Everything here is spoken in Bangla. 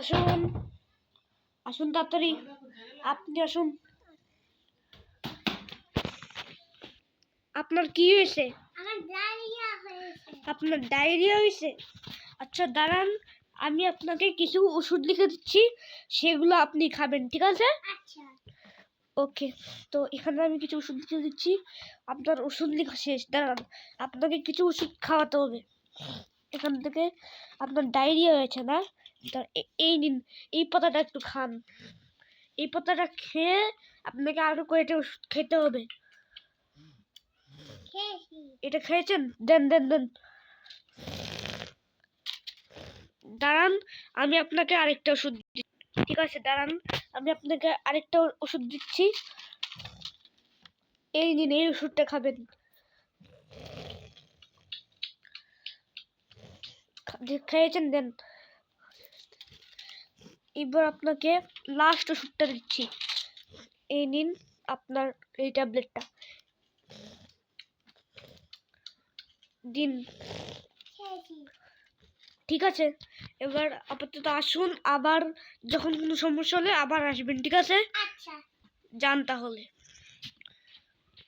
আসুন আসুন তাড়াতাড়ি, আপনি আসুন। আপনার কি হয়েছে? আপনার ডায়রিয়া হয়েছে? আচ্ছা দাঁড়ান, আমি আপনাকে কিছু ওষুধ লিখে দিচ্ছি, সেগুলো আপনি খাবেন, ঠিক আছে? ওকে, তো এখানে আমি কিছু ওষুধ লিখে দিচ্ছি। আপনার ওষুধ লেখা শেষ, দাঁড়ান, আপনাকে কিছু ওষুধ খাওয়াতে হবে। এখান থেকে আপনার ডায়রিয়া হয়েছে না? এই নিন, এই পাতাটা একটু খান। এই পাতাটা খেয়ে আপনাকে আরো কয়েকটা ওষুধ খেতে হবে। এটা খেয়েছেন? দেন দেন দেন। দাঁড়ান, আমি আপনাকে আরেকটা ওষুধ দিচ্ছি। ঠিক আছে দাঁড়ান, আমি আপনাকে আরেকটা ওষুধ দিচ্ছি। এই নিন, এই ওষুধটা খাবেন। খেয়েছেন? দেন। এবার আপনাকে লাস্ট ওষুধটা দিচ্ছি। এই নিন আপনার এই ট্যাবলেটটা, দিন। ঠিক আছে, এবার আপাতত আসুন, আবার যখন কোনো সমস্যা হলে আবার আসবেন, ঠিক আছে? যান তাহলে।